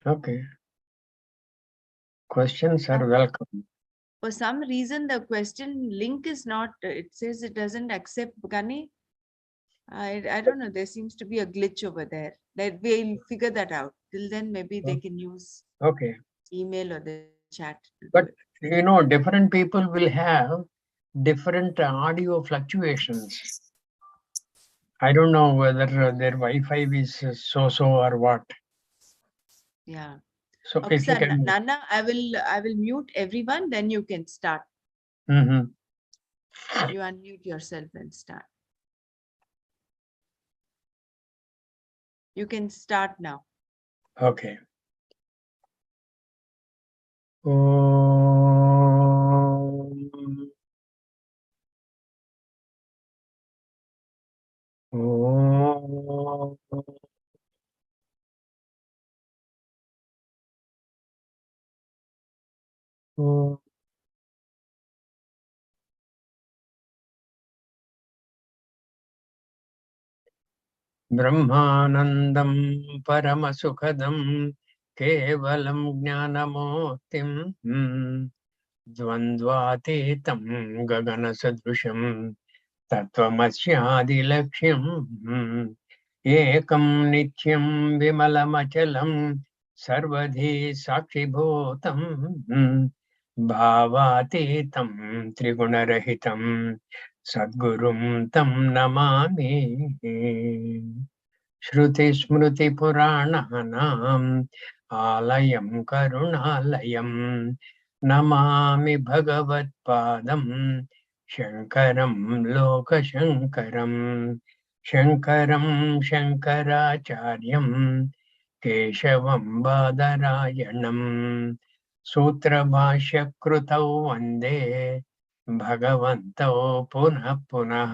Okay. Questions are welcome. For some reason, the question link is not, it says it doesn't accept Gani. I don't know. There seems to be a glitch over there. That we'll figure that out. Till then, maybe they can use Okay. email or the chat to do But it. different people will have different audio fluctuations. I don't know whether their Wi-Fi is so or what. Yeah. So Okay, if you sir, can. Nana, I will mute everyone. Then you can start. Mhm. You unmute yourself and start. You can start now. Okay. Om. Om. Om. ब्रह्मानन्दं परमसुखदं केवलं ज्ञानमूर्तिं द्वन्द्वातीतं गगनसदृशं तत्त्वमस्यादिलक्ष्यम् एकं नित्यं विमलमचलं सर्वधी साक्षिभूतं भावातीतं त्रिगुणरहितं सद्गुरुं तं नमामि। श्रुतिस्मृतिपुराणानाम् आलयं करुणालयं नमामि भगवत्पादं शङ्करं लोकशङ्करं शङ्करं शङ्कराचार्यं केशवं बादरायणं सूत्रभाष्यकृतौ वन्दे भगवन्तौ पुनः पुनः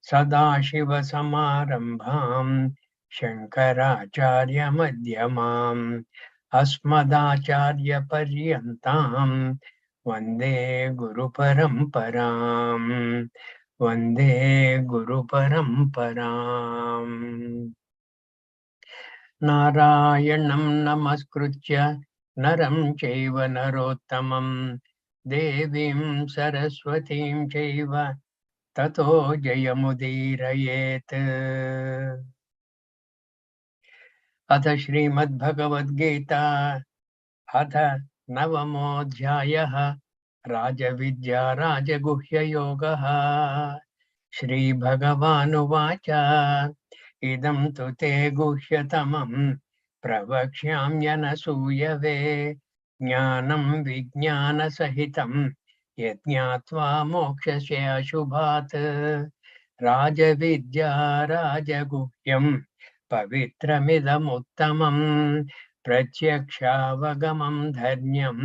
सदाशिवसमारम्भाम् शङ्कराचार्यमध्यमाम् अस्मदाचार्यपर्यन्ताम् वन्दे गुरुपरम्पराम् वन्दे गुरुपरम्पराम् नारायणं नमस्कृत्य नरं चैव नरोत्तमं देवीं सरस्वतीं चैव ततो जयमुदीरयेत्। अथ श्रीमद्भगवद्गीता अथ नवमोऽध्यायः राजविद्या राजगुह्ययोगः। श्रीभगवानुवाच इदं तु ते गुह्यतमं प्रवक्ष्याम्यनसूयवे ज्ञानं विज्ञानसहितं यज्ञात्वा मोक्षस्य अशुभात् राजविद्या राजगुह्यं पवित्रमिदमुत्तमं प्रत्यक्षावगमं धर्म्यं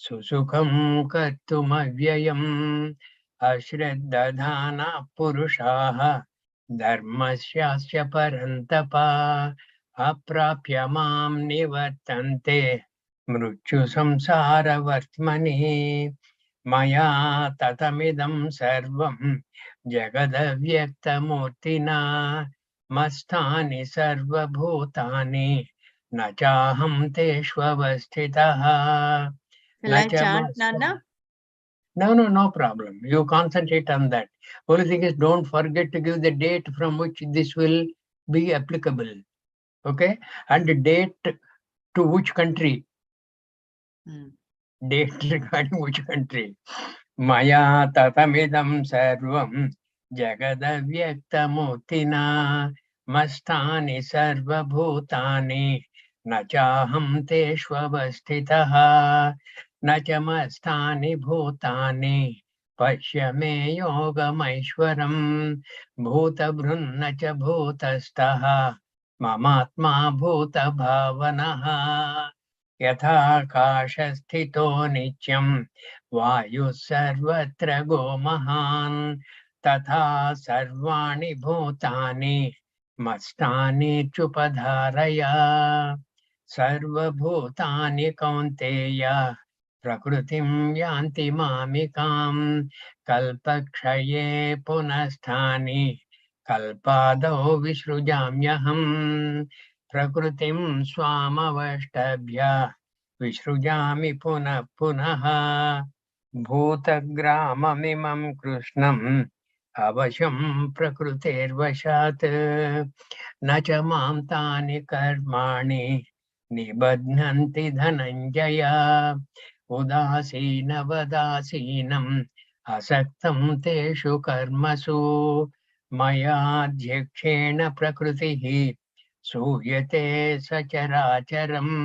सुसुखं कर्तुमव्ययम् अश्रद्धधाना पुरुषाः धर्मस्यास्य परन्तप अप्राप्य मां निवर्तन्ते मृत्युसंसारवर्त्मनि मया ततमिदं सर्वं जगदव्यक्तमूर्तिना मस्तानि सर्वभूतानि न चाहं तेष्वस्थितः Shall न I च chant, Nana? No problem. You concentrate on that. Only thing is, don't forget to give the date from which this will be applicable. Okay? And the date to which country? Date regarding which country? Maya tatamidam sarvam jagadavyaktamurtina mastani sarvabhutani nachaham teshvavastitaha nachamastani bhutani पश्य मे योगमैश्वरम् भूतभृन्न च भूतस्थः ममात्मा भूतभावनः यथाकाशस्थितो नित्यं वायुः सर्वत्र गोमहान् तथा सर्वाणि भूतानि मस्तानि चुपधारय सर्वभूतानि कौन्तेय प्रकृतिं यान्ति मामिकां कल्पक्षये पुनस्तानि कल्पादौ विसृजाम्यहम् Prakritim swamavashtabhya vishrujami punah punaha bhutagramamimam krishnam avasham prakrutirvashat nacha mam tani karmani nibadhnanti dhananjaya udasinavadasinam asaktam teshu karmasu मयाध्यक्षेण प्रकृतिः सूयते सचराचरम्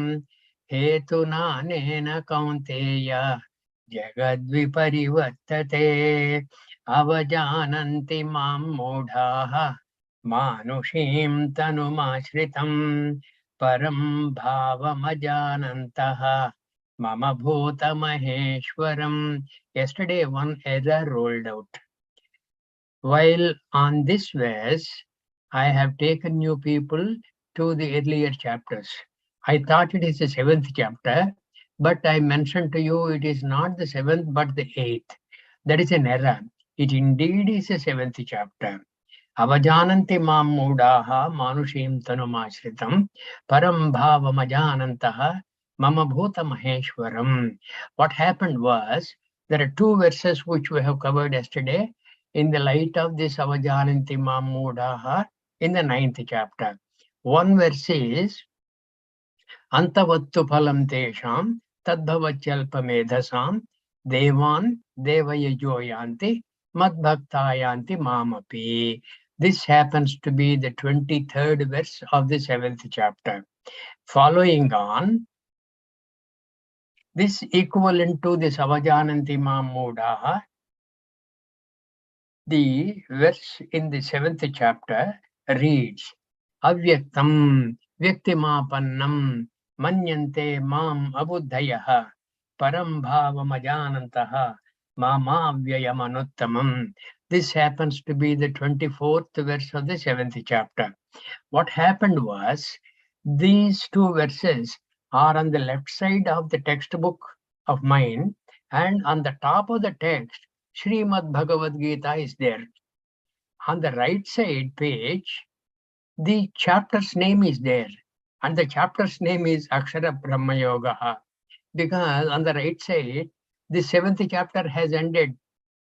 हेतुनानेन कौन्तेय जगद्विपरिवर्तते अवजानन्ति मां मूढाः मानुषीं तनुमाश्रितं परं भावमजानन्तः मम भूतमहेश्वरम्. Yesterday one error rolled out. While on this verse, I have taken you people to the earlier chapters. I thought it is the 7th chapter, but I mentioned to you it is not the 7th but the 8th. That is an error. It indeed is the 7th chapter. Avajananti mam moodaha manushim tanumashritam param bhavamajanantaha mama bhuta maheshwaram. What happened was, there are two verses which we have covered yesterday in the light of this Avajananti mam moodaha in the 9th chapter. One verse is Antavattu phalam tesham tadbhavachyalpamedhasam devan devayajoyanti madbhaktayanti mamapi. This happens to be the 23rd verse of the 7th chapter. Following on, this equivalent to this Avajananti mam moodaha, the verse in the 7th chapter reads Avyaktam Vyaktimapannam Manyante Mam Abuddhayaha Param Bhavamajanantaha Mama Vyayamanutamam. This happens to be the 24th verse of the 7th chapter. What happened was, these two verses are on the left side of the textbook of mine, and on the top of the text, Srimad Bhagavad Gita is there. On the right side page, the chapter's name is there, and the chapter's name is Akshara Brahma Yoga. Because on the right side, the 7th chapter has ended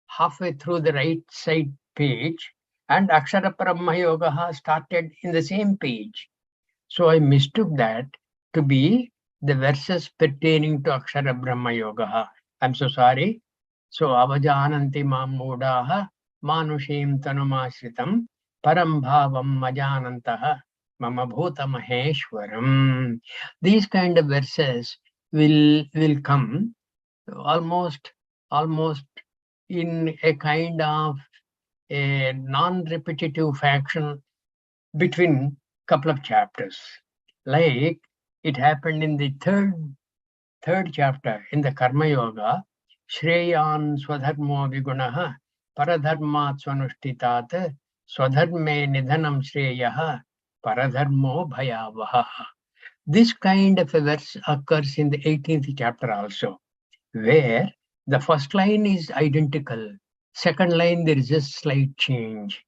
halfway through the right side page, and Akshara Brahma Yoga started in the same page. So I mistook that to be the verses pertaining to Akshara Brahma Yoga. I'm so sorry. So Avajananti mam moodaha manushim tanumashritam param bhavam majanantaha mama bhuta maheshwaram. These kind of verses will come almost in a kind of a non-repetitive fashion between couple of chapters. Like it happened in the third chapter in the Karma Yoga, Shreyan Swadharmo Vigunaha Paradharmat Swanushtitat Swadharme Nidhanam Shreyaha Paradharmo Bhayavaha. This kind of a verse occurs in the 18th chapter also, where the first line is identical. Second line, there is a slight change.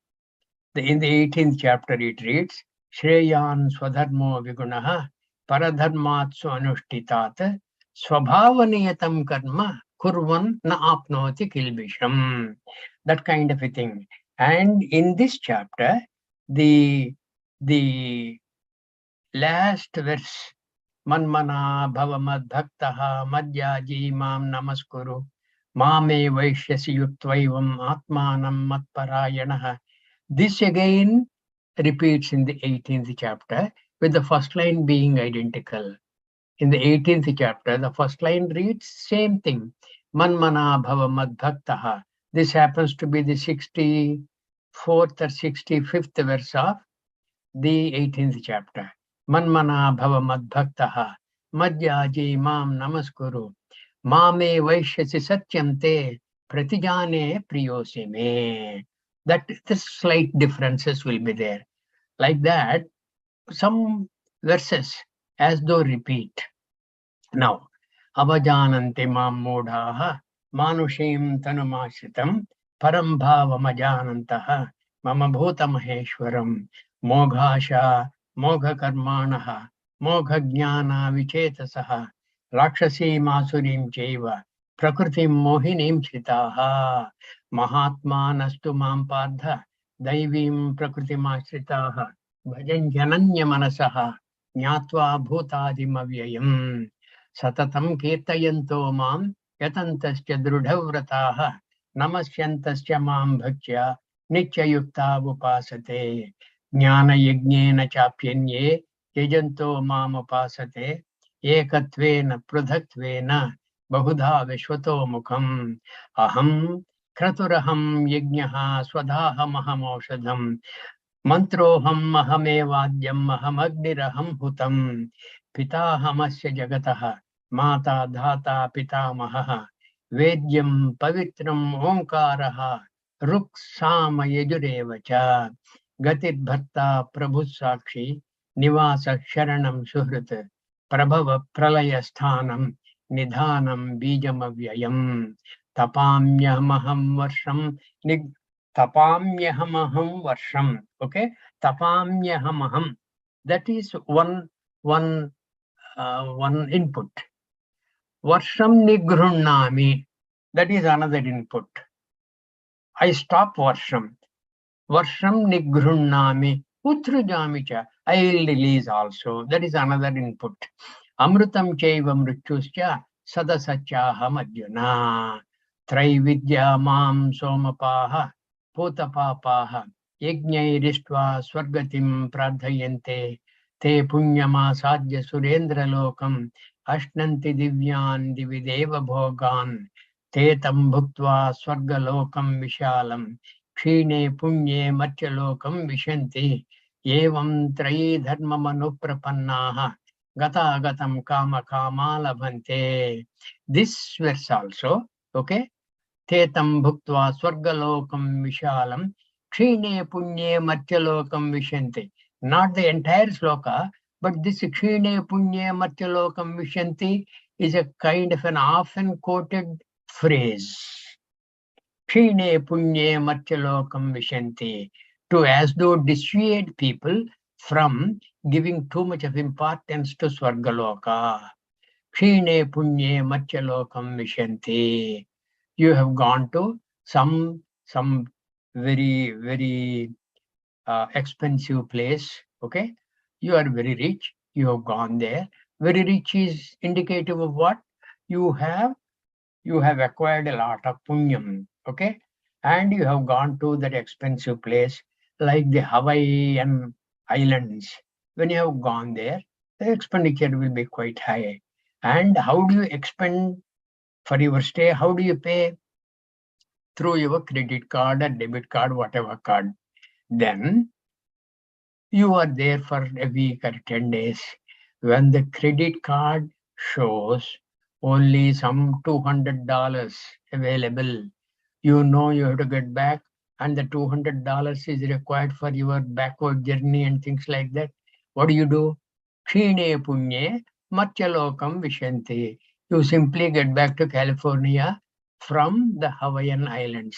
In the 18th chapter, it reads, Shreyan Swadharmo Vigunaha Paradharmatsu Anushtitat Swabhavaniyatam Karma Kurvan Na Apnoti Kilbisham. That kind of a thing. And in this chapter, the last verse, Manmana Bhavamad Bhaktaha Madhyaji Mam Namaskuru Mame Vaishyasi Yutvaivam Atmanam Matparayanaha. This again repeats in the 18th chapter, with the first line being identical. In the 18th chapter, the first line reads same thing, Manmana Bhava Madbhaktaha. This happens to be the 64th or 65th verse of the 18th chapter. Manmana Bhava Madbhaktaha Madhyaji Mam Namaskuru Mame Vaishyasi Satyam Te Pratijane Priyose Me. That the slight differences will be there. Like that, some verses as though repeat. Now, Avajananti mam moodaha manushim tanumashritam param bhavamajanantaha mama bhuta maheshwaram moghasha Mogha karmanaha, mogha jnana vichetasah, rakshasi masurim chaiva, prakritim mohinim shritaha, mahatmanastu mam pardha, daivim prakritim ashritaha, bhajan jananya manasaha, jnatva bhutadim avyayam, satatam kirtayanto mam, yatantascha drudhavrataha, namasyantascha mam bhakya, nityayukta upasate. ज्ञान यज्ञेन चाप्यन्ये यजन्तो मामुपासते एकत्वेन पृथक्त्वेन बहुधा विश्वतो मुखम् अहं क्रतुरहं यज्ञः स्वधाहमहमौषधम् मन्त्रोऽहम् अहमेवाद्यम् अहमग्निरहं हुतम् पिताहमस्य जगतः माता धाता पितामहः वेद्यं पवित्रम् ओङ्कारः ऋक् साम यजुरेव च गतिर्भर्ता प्रभुः साक्षी निवासः शरणं सुहृत् प्रभव प्रलयस्थानं निधानं बीजमव्ययम् तपाम्यहमहं वर्षं tapamyaham varsham. Okay, tapamyaham. That is one input. Varsham nigruhnami. That is another input. I stop varsham. Varsham nigruhnami. Utrujami cha. I will release also. That is another input. Amrutam chaiva mrityuscha sadasachaham arjuna. Traividya mam somapaha putapapaha yajnairishtva swargatim pradhayante te punyamasadya surendralokam ashnanti divyan divideva bhogan te tam bhuktva swargalokam vishalam क्षीणे पुण्ये मर्त्यलोकं विशन्ति एवं त्रयी धर्ममनुप्रपन्नाः गतागतं कामकामा लभन्ते. This verse also, okay, te tam bhuktva swargalokam vishalam क्षीणे पुण्ये मर्त्यलोकं विशन्ति. Not the entire sloka, but this क्षीणे पुण्ये मर्त्यलोकं विशन्ति is a kind of an often quoted phrase. Kshine punye matchalokam vishanti, to as though dissuade people from giving too much of importance to Swargaloka. Kshine punye matchalokam vishanti. You have gone to some very expensive place. Okay, you are very rich. You have gone there. Very rich is indicative of what? You have acquired a lot of punyam, okay? And you have gone to that expensive place like the Hawaiian Islands. When you have gone there, the expenditure will be quite high. And how do you expend for your stay? How do you pay? Through your credit card or debit card, whatever card. Then you are there for a week or 10 days. When the credit card shows only some $200 available, you know you have to get back, and the $200 is required for your backward journey and things like that. What do? Kshine punye matchalokam vishanti. You simply get back to California from the Hawaiian Islands,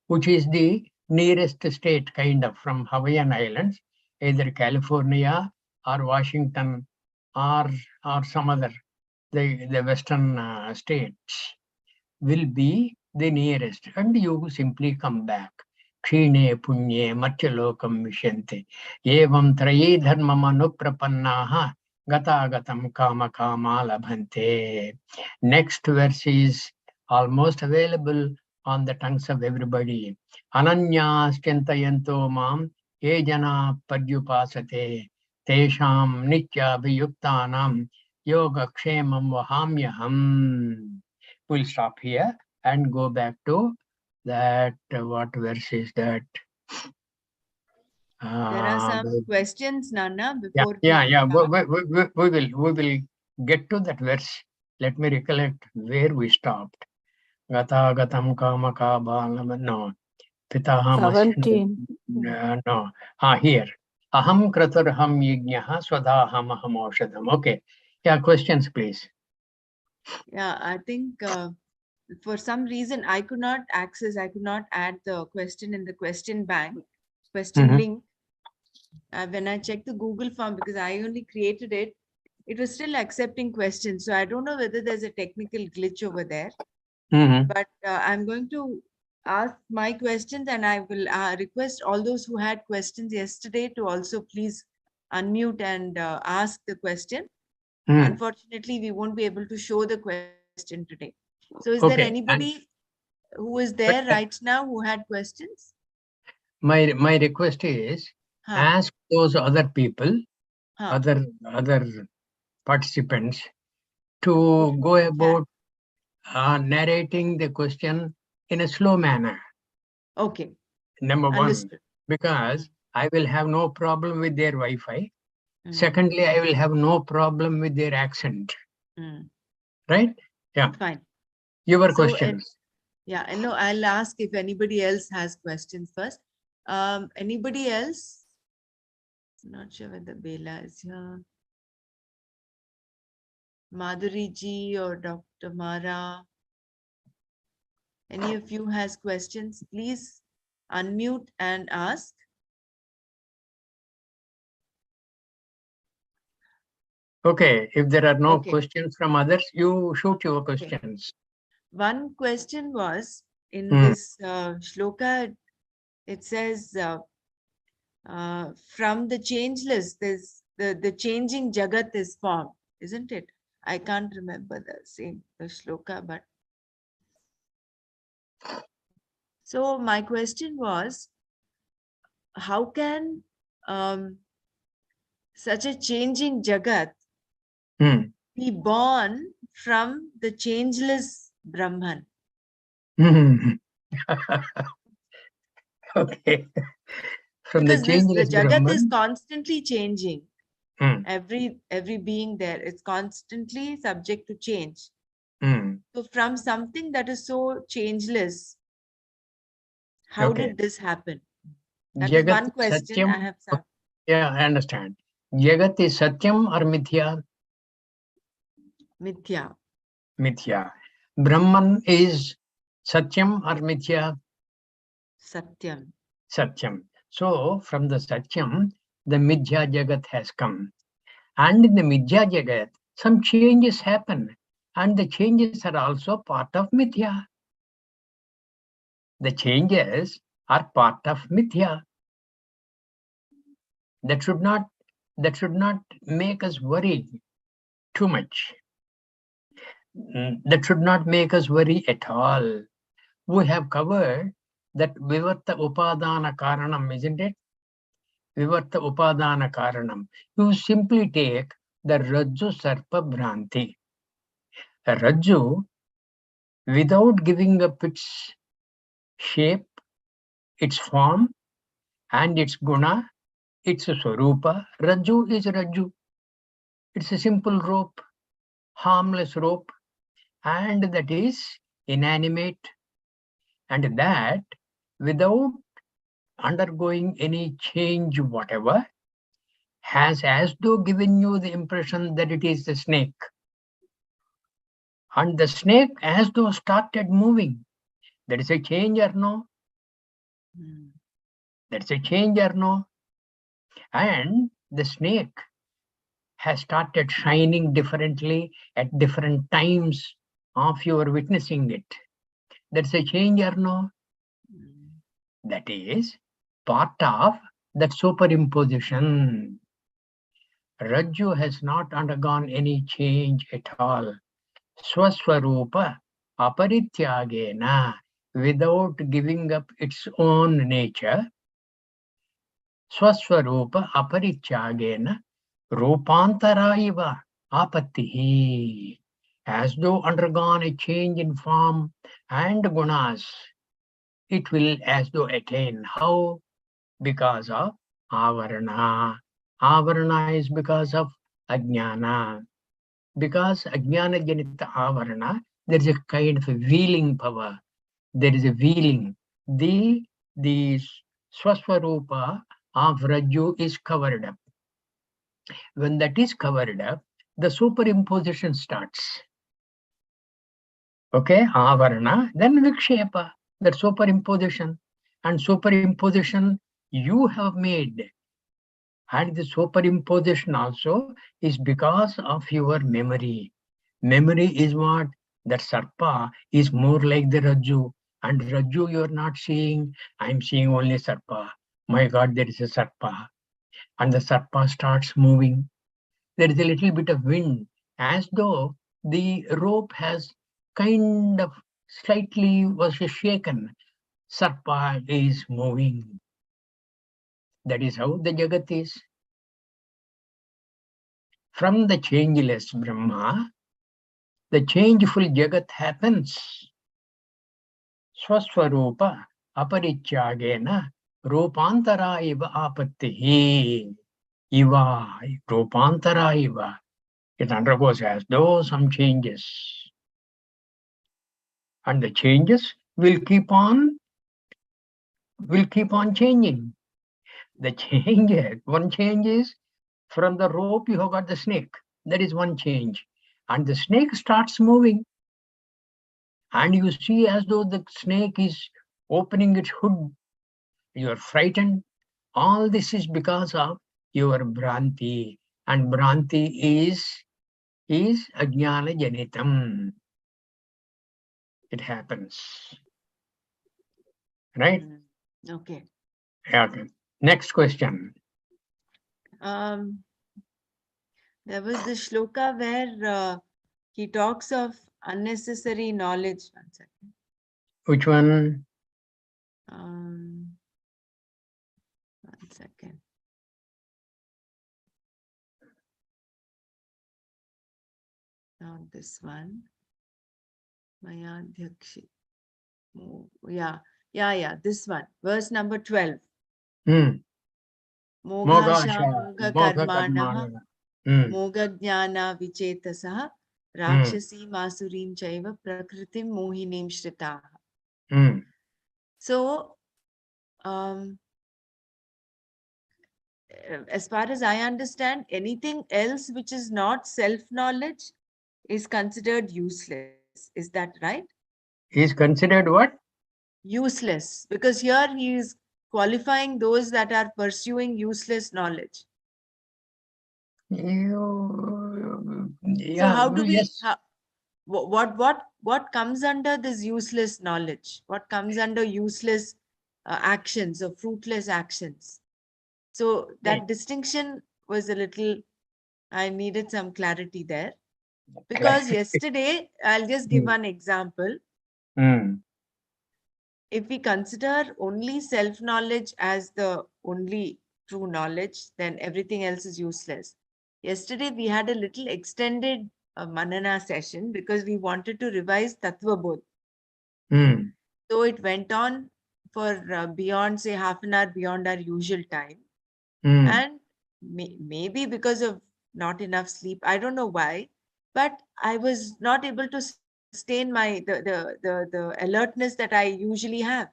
which is the nearest state, kind of, from Hawaiian Islands, either California or Washington or some other, the western states will be the nearest, and you simply come back. Kshine punye matchalokam vishanti. Evam traye dharmamanuprapannaha gatagatam kama kama labhante. Next verse is almost available on the tongues of everybody. Ananyas chintayanto mam ye jana padyupasate tesham nitya abhiyuktanam yoga kshemam vahamyaham. We'll stop here and go back to that. What verse is that? There are some questions, Nana, Yeah, before yeah. We will get to that verse. Let me recollect where we stopped. Gata gatam kama ka balam. No. Pitaham. 17. No. Here. Aham kraturham yajnaha swadaham aham aushadam. Okay. Yeah, questions, please. Yeah, I think for some reason I could not add the question in the question bank, question link. when I checked the Google form, because I only created it, it was still accepting questions. So I don't know whether there's a technical glitch over there, but I'm going to ask my questions, and I will request all those who had questions yesterday to also please unmute and ask the question. Unfortunately, we won't be able to show the question today. So is there Okay. And anybody who is but there right now who had questions? my request is Huh, ask those other people, huh. other participants to Put it go in the chat. about narrating the question in a slow manner. Okay, Number one, understood. because I will have no problem with their Wi-Fi. Mm, Secondly, I will have no problem with their accent. mm. Right? Yeah. Fine. Your So, questions. yeah, I know I'll ask if anybody else has questions first. Anybody else? Not sure whether Bela is here. Madhuri ji or Dr. Mara. Any of you has questions? Please unmute and ask. Okay. If there are no Okay. questions from others, you shoot your Okay. questions. One question was in Hmm. this shloka, it says, from the changeless, there's the changing jagat is formed, isn't it? I can't remember the shloka, but so my question was, how can such a changing jagat Hmm. be born from the changeless Brahman? Hmm. Okay. From the Because the changeless jagat is Brahman. constantly changing. Hmm. Every being there is constantly subject to change. Hmm. So from something that is so changeless, how Okay. did this happen? That is Jagat one question I Satyam. have Okay. some. Yeah, I understand. Jagat is Satyam or Mithya? Mithya. Mithya. Brahman is Satyam or Mithya? Satyam. Satyam. So from the Satyam, the Mithya Jagat has come. And in the Mithya Jagat, some changes happen. And the changes are also part of Mithya. The changes are part of Mithya. That should not make us worry too much. That should not make us worry at all. We have covered that Vivarta Upadana Karanam, isn't it? Vivarta Upadana Karanam. You simply take the Rajju Sarpa Bhranti. A Rajju, without giving up its shape, its form, and its guna, its swarupa, Rajju is Rajju. It's a simple rope, harmless rope, and that is inanimate, and that without undergoing any change whatever has as though given you the impression that it is the snake, and the snake as though started moving. There is a change or no? Hmm. That's a change or no? And the snake has started shining differently at different times of your witnessing it. That's a change or no? Hmm. That is part of that superimposition. Rajju has not undergone any change at all. Swaswarupa aparityagena, without giving up its own nature. Swaswarupa aparityagena rupantaraiva apattihi, as though undergone a change in form and gunas, it will as though attain. How? Because of avarana. Avarana is because of ajnana. Because ajnana janita avarana, there is a kind of a wheeling power. There is a wheeling. The swaswarupa of Rajju is covered up. When that is covered up, the superimposition starts. Okay, avarana, then vikshepa, that superimposition. And superimposition you have made And the superimposition also is because of your memory. Memory is what? That Sarpa is more like the Rajju. And Rajju you are not seeing. I am seeing only Sarpa. My God, there is a Sarpa. And the Sarpa starts moving. There is a little bit of wind, as though the rope has kind of slightly was shaken. Sarpa is moving. That is how the Jagat is. From the changeless Brahma, the changeful Jagat happens. Swaswarupa aparityagena rupantara iva apattihi. Iva, rupantara iva. It undergoes as though some changes. And the changes will keep on changing. The change, one change is from the rope you have got the snake. That is one change. And the snake starts moving. And you see as though the snake is opening its hood. You are frightened. All this is because of your Bhranti. And Bhranti is Ajnana Janitam. It happens. Right? Okay. Okay. Next question. There was this shloka where he talks of unnecessary knowledge. One second. Which one? One second. Not this one. Mayadhyakshi. Yeah. This one. Verse number 12. Moghasha mogha karmanaha mogha jnana vicetasaha rakshasi masurim chaiva prakritim mohinim shritaha. So, as far as I understand, anything else which is not self-knowledge is considered useless. Is that right? Is considered what? Useless. Because here he is qualifying those that are pursuing useless knowledge. So how do we, what comes under this useless knowledge? What comes under useless actions or fruitless actions? So that distinction was a little, I needed some clarity there. Because yesterday, I'll just give one example. If we consider only self-knowledge as the only true knowledge, then everything else is useless. Yesterday, we had a little extended Manana session because we wanted to revise Tattva Bodh. So it went on for beyond, say, half an hour beyond our usual time. And maybe because of not enough sleep, I don't know why, but I was not able to sustain the alertness that I usually have.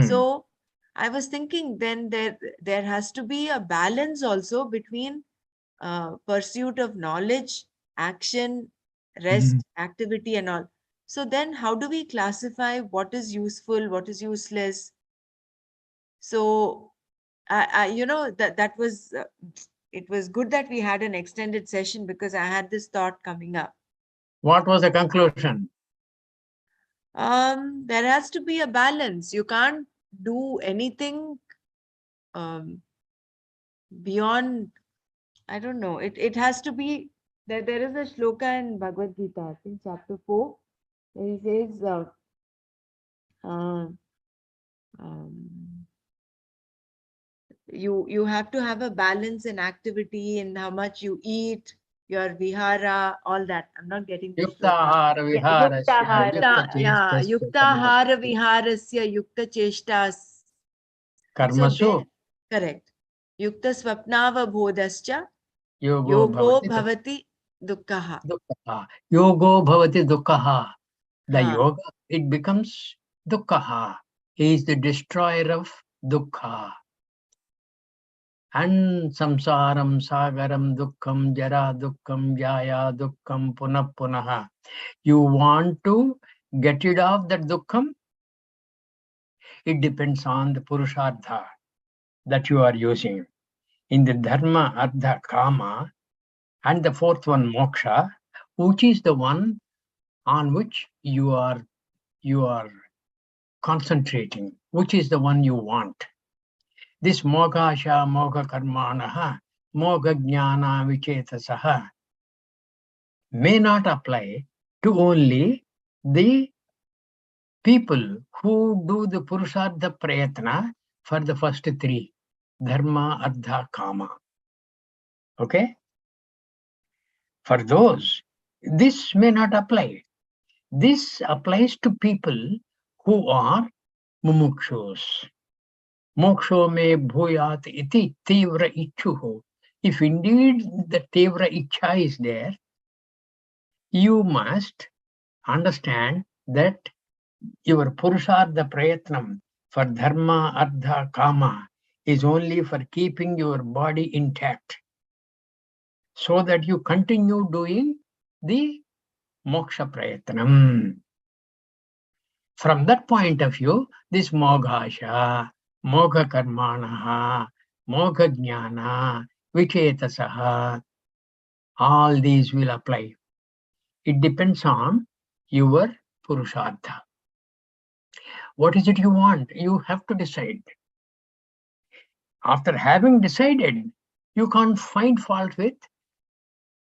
So I was thinking then there has to be a balance also between pursuit of knowledge, action, rest, activity and all. So then how do we classify what is useful, what is useless? So that was it was good that we had an extended session because I had this thought coming up. What was the conclusion? There has to be a balance. You can't do anything beyond, I don't know. It has to be that there is a shloka in Bhagavad Gita, I think chapter 4, where he says you have to have a balance in activity and how much you eat, your vihara, all that. I'm not getting the Yuktahara viharasya yuktahara viharasya yukta cheshtas. karmasu. So correct. Yukta swapnava bodhascha Yogo bhavati dukkhaha. Yogo bhavati dukkhaha. The yoga, it becomes dukkhaha. He is the destroyer of dukkha. And samsaram sagaram dukkham jara dukkham jaya dukkham punah punaha. You want to get rid of that dukkham? It depends on the purushartha that you are using. in the dharma, artha, kama, and the fourth one, moksha, which is the one on which you are concentrating, which is the one you want. This mogasha, moga karmanaha, moga jnana vichetasaha may not apply to only the people who do the purushartha prayatna for the first three, dharma, artha, kama. Okay? For those, this may not apply. This applies to people who are mumukshus. Moksho me bhuyat iti tivra ichuhu. If indeed the tivra icha is there, you must understand that your purushartha prayatnam for dharma, artha, kama is only for keeping your body intact, so that you continue doing the moksha prayatnam. From that point of view, this moghasha, mogha karmanaha, mogha jnana, vichetasaha, all these will apply. It depends on your purushartha. What is it you want? You have to decide. After having decided, you can't find fault with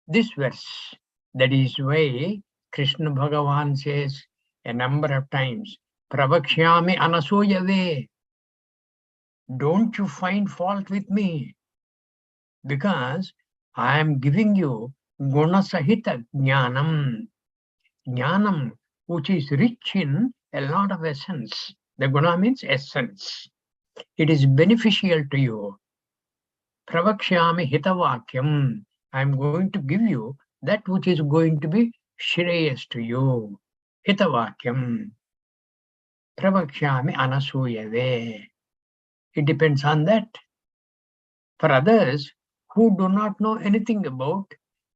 this verse. That is why Krishna Bhagavan says a number of times, Pravakshyami anasuyave. Don't you find fault with me, because I am giving you guna sahita jnanam. Jnanam, which is rich in a lot of essence. The guna means essence. It is beneficial to you. Pravakshyami hitavakyam. I am going to give you that which is going to be shreyas to you. Hitavakyam. Pravakshyami anasuyave. It depends on that. For others who do not know anything about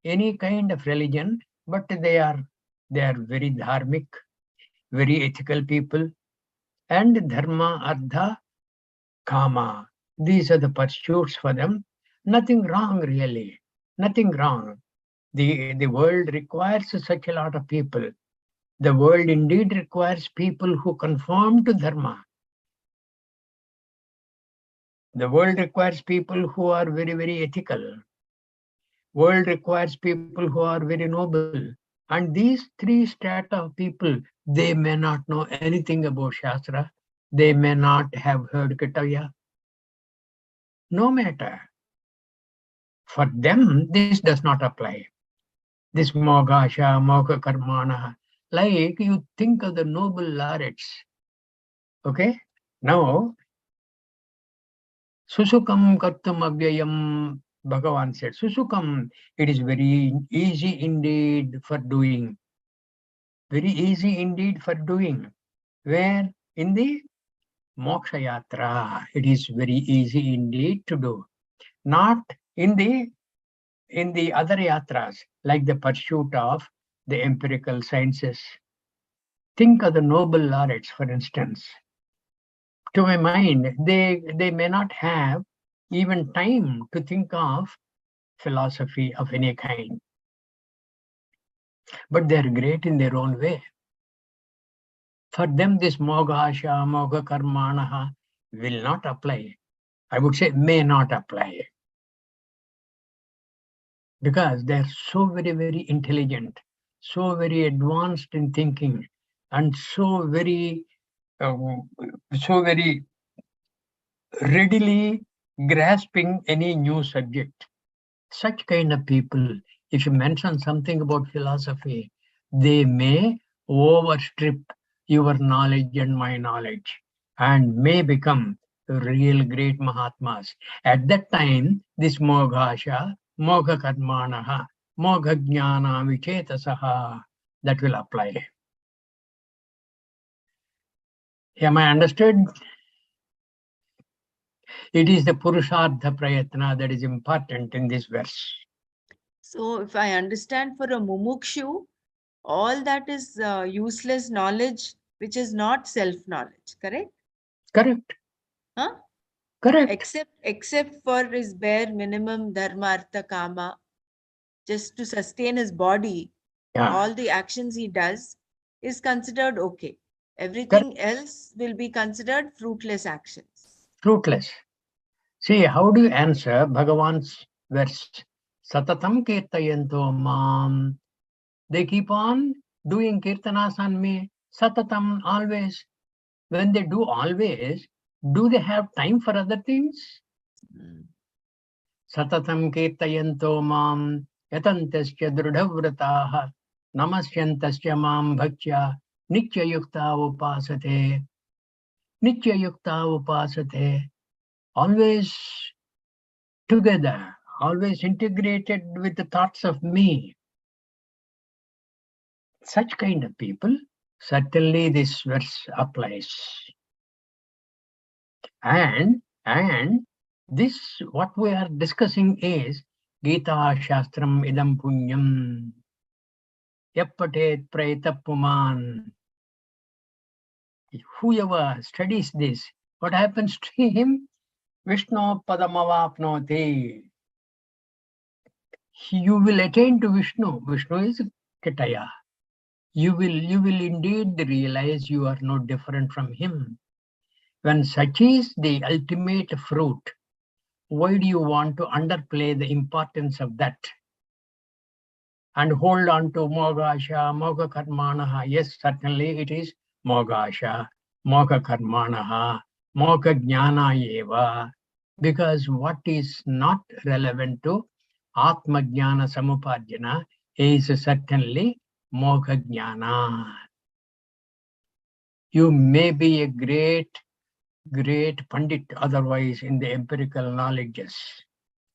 any kind of religion, but they are very dharmic, very ethical people, and dharma, artha, kama. These are the pursuits for them. Nothing wrong, really. Nothing wrong. The world requires such a lot of people. The world indeed requires people who conform to dharma. The world requires people who are very, very ethical. World requires people who are very noble. And these three strata of people, they may not know anything about Shastra. They may not have heard Kitaya. No matter. For them, this does not apply. This mogasha, moga karmana, like you think of the noble laureates. Okay? Now, susukam kartum avyayam, Bhagavan said, susukam, it is very easy indeed for doing. Very easy indeed for doing. Where? In the moksha yatra, it is very easy indeed to do. Not in the other yatras, like the pursuit of the empirical sciences. Think of the noble laureates, for instance. To my mind, they may not have even time to think of philosophy of any kind. But they're great in their own way. For them, this moghasha, mogha karmanaha will not apply. I would say may not apply. Because they're so very, very intelligent, so very advanced in thinking, and so very readily grasping any new subject. Such kind of people, if you mention something about philosophy, they may overstrip your knowledge and my knowledge, and may become real great Mahatmas. At that time, this moghasha, mogha karmanaha, mogha jnana vichetasaha, that will apply. Am I understood? It is the purushartha prayatna that is important in this verse. So if I understand, for a mumukshu, all that is useless knowledge, which is not self-knowledge, correct? Correct. Huh? Correct. Except for his bare minimum dharma, artha, kama, just to sustain his body, Yeah. all the actions he does is considered okay. Correct. Everything else will be considered fruitless actions. Fruitless. See, how do you answer Bhagavan's verse? Satatam kirtayanto mam. They keep on doing kirtanas on me. Satatam, always. When they do always, do they have time for other things? Mm. Satatam kirtayanto mam. Yatantasya drudhavrataha. Namasyantasya mam bhaktya. Nityayukta upasate. Nityayukta upasate. Always together, always integrated with the thoughts of me. Such kind of people, certainly this verse applies. And this, what we are discussing is Gita Shastram idam punyam. Yappatet praetapuman. Whoever studies this, what happens to him? Vishnu padamavapnoti. You will attain to Vishnu. Vishnu is Kitaya. You will indeed realize you are no different from him. When such is the ultimate fruit, why do you want to underplay the importance of that and hold on to Mogasha, Moga Karmanaha? Yes, certainly it is Mogasha, Moga Karmanaha, Moga Jnana Eva, because what is not relevant to Atma Jnana Samupadhyana is certainly Moga Jnana. You may be a great Pandit otherwise in the empirical knowledges.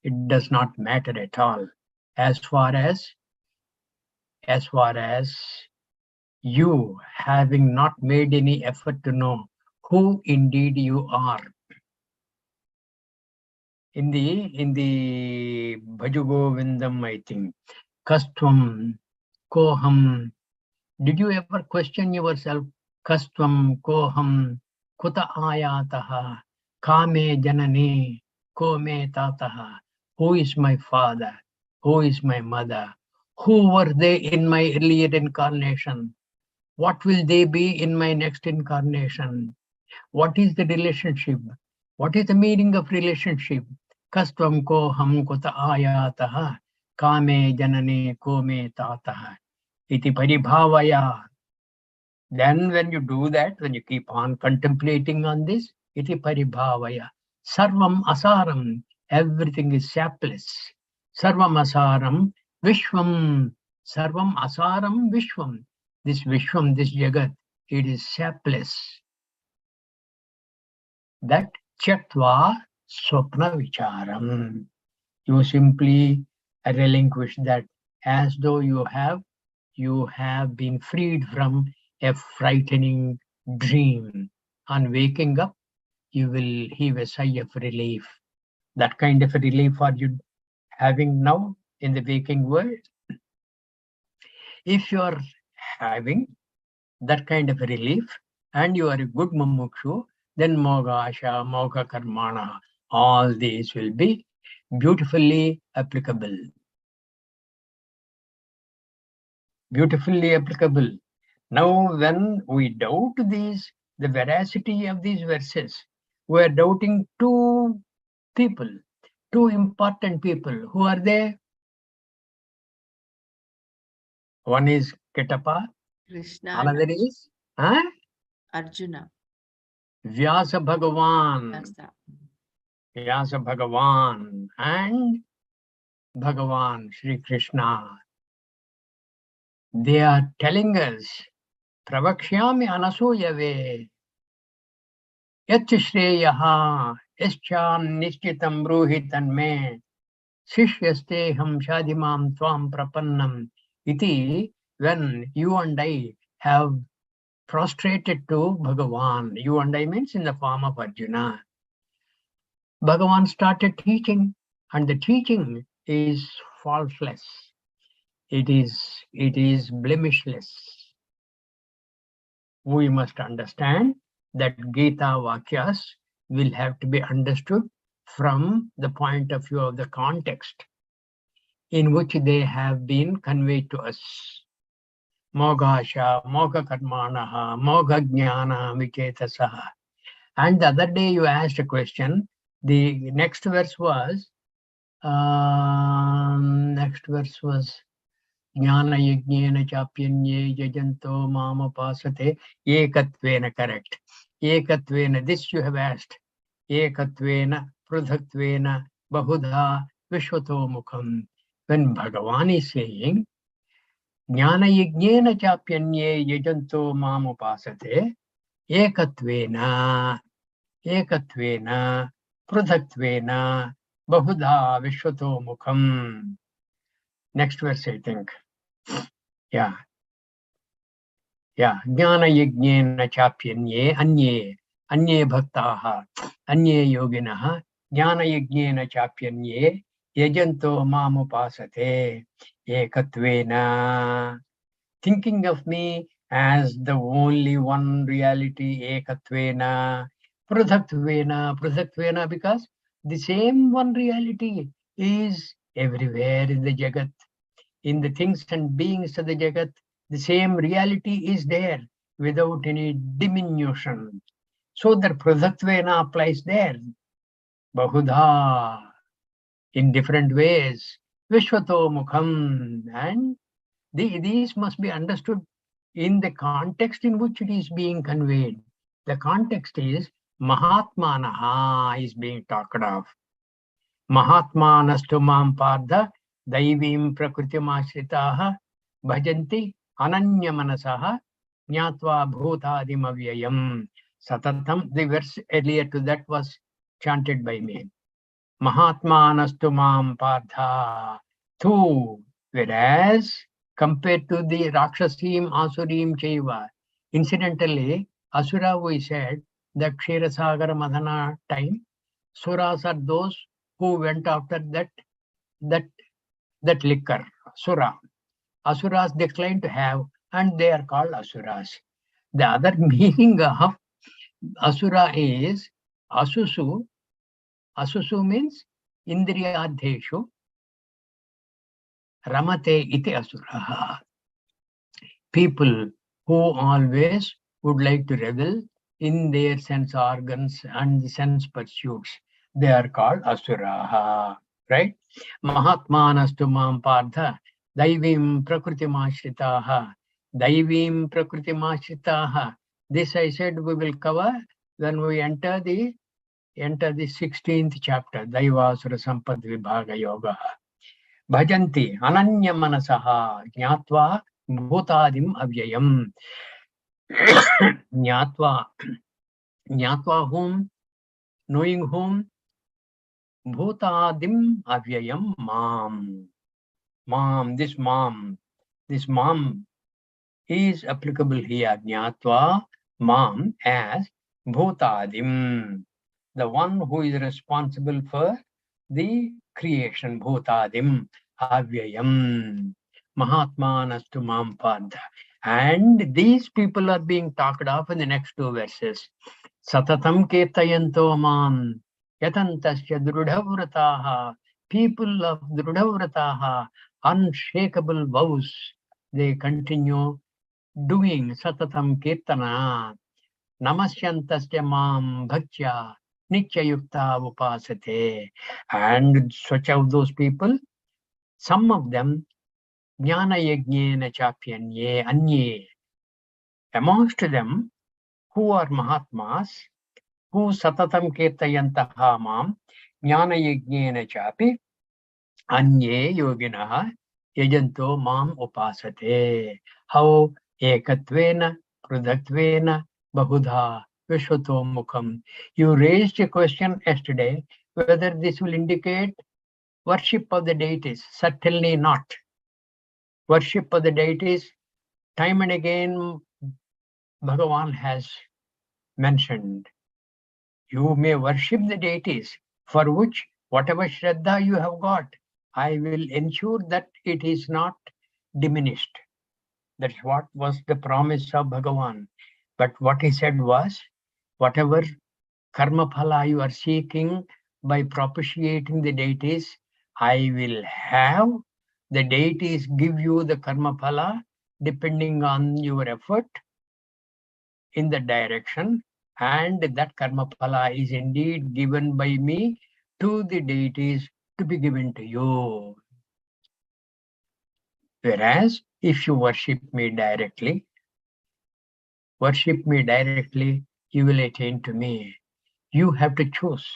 It does not matter at all. As far as you having not made any effort to know who indeed you are. In the Bhajagovindam, I think, Kastvam, Koham. Did you ever question yourself? Kastvam, Koham, Kuta ayataha, Kame janani, Kome tataha. Who is my father? Who is my mother? Who were they in my earlier incarnation? What will they be in my next incarnation? What is the relationship? What is the meaning of relationship? Kastvam koham kuta ayataha, Kame janani kome tataha. Iti paribhavaya. Then when you do that, when you keep on contemplating on this, iti paribhavaya. Sarvam asaram. Everything is sapless. Sarvam asaram vishwam. Sarvam asaram vishwam. This vishwam, this jagat, it is sapless. That chatva swapna vicharam. You simply relinquish that as though you have been freed from a frightening dream. On waking up, you will heave a sigh of relief. That kind of a relief are you having now in the waking world? If you are having that kind of a relief and you are a good mumukshu, then moga asha, moga karmana, all these will be beautifully applicable. Beautifully applicable. Now, when we doubt these, the veracity of these verses, we are doubting two people, two important people. Who are they? One is Ketapa, Krishna and another is Arjuna. Vyasa Bhagavan. Vyasa. Vyasa Bhagavan and Bhagavan Shri Krishna. They are telling us, Pravakshyami anasuyave, yat shreyaha, yascham nishchitam bruhitan me, shishyaste ham shadimam tvam prapannam. Iti, when you and I have prostrated to Bhagavan, you and I means in the form of Arjuna, Bhagavan started teaching, and the teaching is faultless. It is blemishless. We must understand that Gita Vakyas will have to be understood from the point of view of the context in which they have been conveyed to us. Mogasha, Moga Karmanaha, Moga Jnana, Vichetasaha. And the other day you asked a question. The next verse was Jnana Yajnana Chapyanye Jajanto Mama Pasate Ekatvena, correct. Ekatvena, this you have asked. Ekatvena, Prudhatvena, Bahudha, Vishwato Mukham. When Bhagavan is saying, Jnana Yajnana Chapyanye Jajanto Mama Pasate Ekatvena, Ekatvena, Prudhatvena, Bahudha, Vishwato Mukham. Next verse, I think. Yeah. Jnana yajnena chapyanye anye bhaktaha, anye yoginaha, jnana yajnena chapyanye yajanto mamupasate ekatvena. Thinking of me as the only one reality, ekatvena, pruthatvena, because the same one reality is everywhere in the Jagat, in the things and beings of the Jagat. The same reality is there without any diminution. So that Prudhatvena applies there. Bahudha, in different ways. Vishwato Mukham. And these must be understood in the context in which it is being conveyed. The context is Mahatmanaha is being talked of. Mahatmanastu mam pardha daivim prakritimashritah bhajanti ananya manasaha jnatva bhutadim avyayam satatam. The verse earlier to that was chanted by me. Mahatmanastu mam pardha. Two. Whereas compared to the Rakshasim, Asurim, Chaiva, incidentally, Asura we said that Kshetrasagar Madhana time, Suras are those who went after that liquor, Sura. Asuras declined to have, and they are called Asuras. The other meaning of Asura is Asusu. Asusu means Indriyadheshu. Ramate iti Asuraha. People who always would like to revel in their sense organs and the sense pursuits. They are called Asuraha, right? Mahatmanastu mam pardha daivim prakritimashitaha. Daivim prakritimashitaha. This I said we will cover when we enter the 16th chapter, Daivasura Sampad Vibhaga Yoga. Bhajanti ananya manasaha jnatva bhutadim avyayam. Jnatva whom, knowing whom, bhutadim avyayam mam. This mam is applicable here. Jnatva mam as bhutadim, the one who is responsible for the creation, bhutadim avyayam. Mahatmanastu mam padha. And these people are being talked of in the next two verses. Satatam ketayanto mam yatantasya drudhavrataha. People of drudhavrataha, unshakable vows, they continue doing satatam kirtana. Namasyantasya mam bhaktya nityayukta upasate. And such of those people, some of them, jnana yajnena chapyanye anye. Amongst them, who are Mahatmas, who satatam kirtayantaha mam jnana yajnena chapi anye yoginaha yajanto mam upasate. How? Ekatvena, prudhatvena, bahudha, vishwato mukham. You raised a question yesterday whether this will indicate worship of the deities. Certainly not. Worship of the deities, time and again, Bhagavan has mentioned. You may worship the deities for which whatever Shraddha you have got, I will ensure that it is not diminished. That's what was the promise of Bhagavan. But what he said was, whatever karma phala you are seeking by propitiating the deities, I will have the deities give you the karma phala depending on your effort in the direction, and that karma phala is indeed given by me to the deities to be given to you. Whereas if you worship me directly, you will attain to me. You have to choose.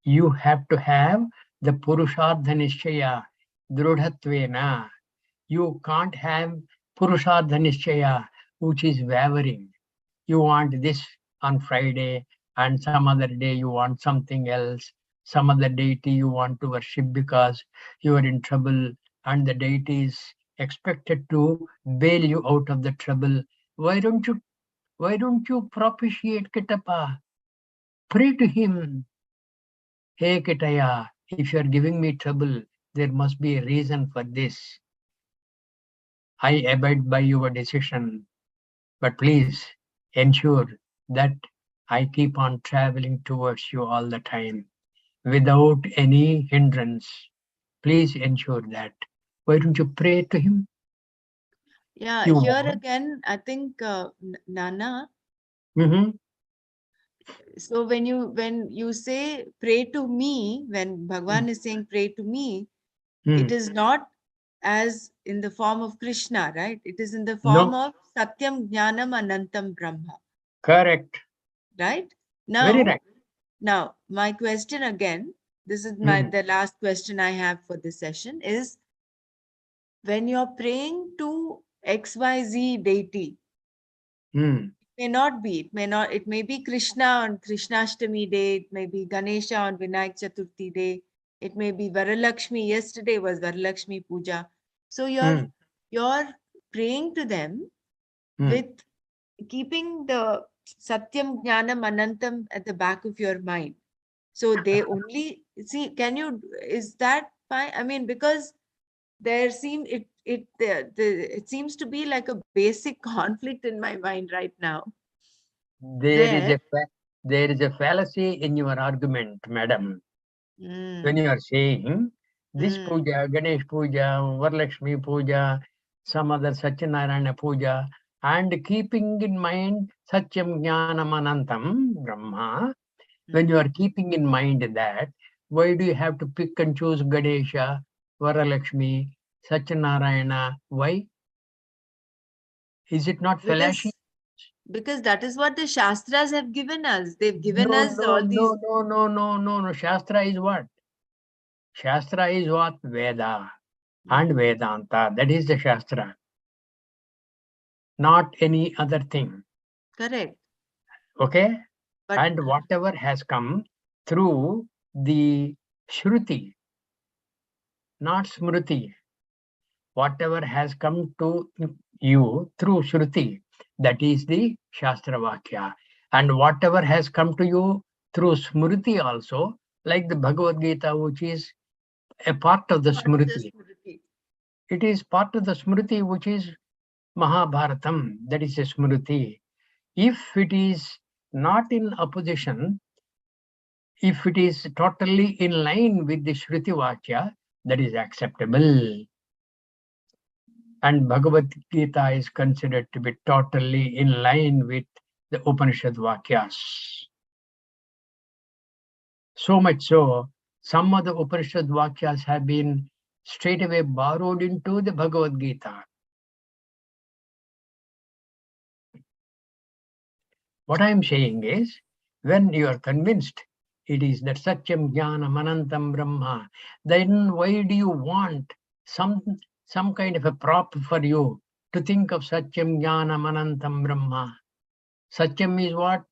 You have to have the Purushartha Nishchaya, Drudhatvena. You can't have Purushartha Nishchaya, which is wavering. You want this on Friday, and some other day you want something else. Some other deity you want to worship because you are in trouble, and the deity is expected to bail you out of the trouble. Why don't you propitiate Kitapa? Pray to him. Hey Kitaya, if you are giving me trouble, there must be a reason for this. I abide by your decision, but please ensure that I keep on traveling towards you all the time without any hindrance. Please ensure that. Why don't you pray to him? Yeah, You here want? again, I think Nana. Mm-hmm. So when you say pray to me, when Bhagwan is saying pray to me, it is not as in the form of Krishna, right? It is in the form No, of Satyam Jnanam Anantam Brahma, correct. right? Very Now, right. now my question again, this is Mm. the last question I have for this session is when you're praying to XYZ deity, Mm. may not be, it may be Krishna on Krishnashtami day, it may be Ganesha on Vinayak Chaturthi day, it may be Varalakshmi, yesterday was Varalakshmi Puja. So Mm. you're praying to them Mm. with keeping the Satyam Jnanam Anantam at the back of your mind. So they only see, is that fine? I mean, because there seem it seems to be like a basic conflict in my mind right now. There is Where a there is a fallacy in your argument, madam. When mm, you are saying this mm, puja, Ganesh puja, Varalakshmi puja, some other Satyanarayana puja, and keeping in mind Satyam Jnanam Anantam Brahma, when you mm. are keeping in mind that, why do you have to pick and choose Ganesha, Varalakshmi, Satyanarayana? Why? Is it not fallacious? Because that is what the Shastras have given us. They've given No, us no, all no, these. no, no, no, no, no. Shastra is what? Shastra is what? Veda and Mm, Vedanta. That is the Shastra, not any other thing. correct. Okay? But And whatever has come through the Shruti, not Smriti, whatever has come to you through Shruti, that is the Shastra Vakya. And whatever has come to you through Smriti also, like the Bhagavad Gita, which is a part of the part of the Smriti. Smriti. It is part of the Smriti, which is Mahabharatam, that is a Smriti. If it is not in opposition, if it is totally in line with the Shruti Vakya, that is acceptable. And Bhagavad Gita is considered to be totally in line with the Upanishad Vakyas. So much so, some of the Upanishad Vakyas have been straight away borrowed into the Bhagavad Gita. What I am saying is, when you are convinced it is that Satyam Jnanam Anantam Brahma, then why do you want some, some kind of a prop for you to think of Satyam Jnanam Anantam Brahma? Satyam is what?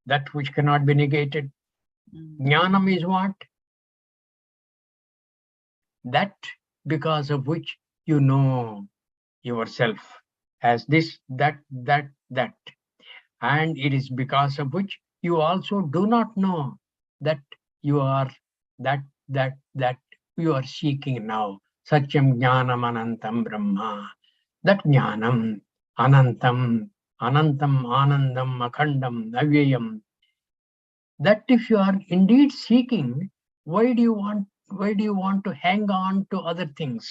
That which cannot be negated. Mm. Jnanam is what? That because of which you know yourself as this, that. And it is because of which you also do not know that you are that you are seeking now. Satyam Jnanam Anantam Brahma. That Jnanam Anantam Anantam, Anandam, Akhandam, Avyayam. That if you are indeed seeking, why do you want to hang on to other things?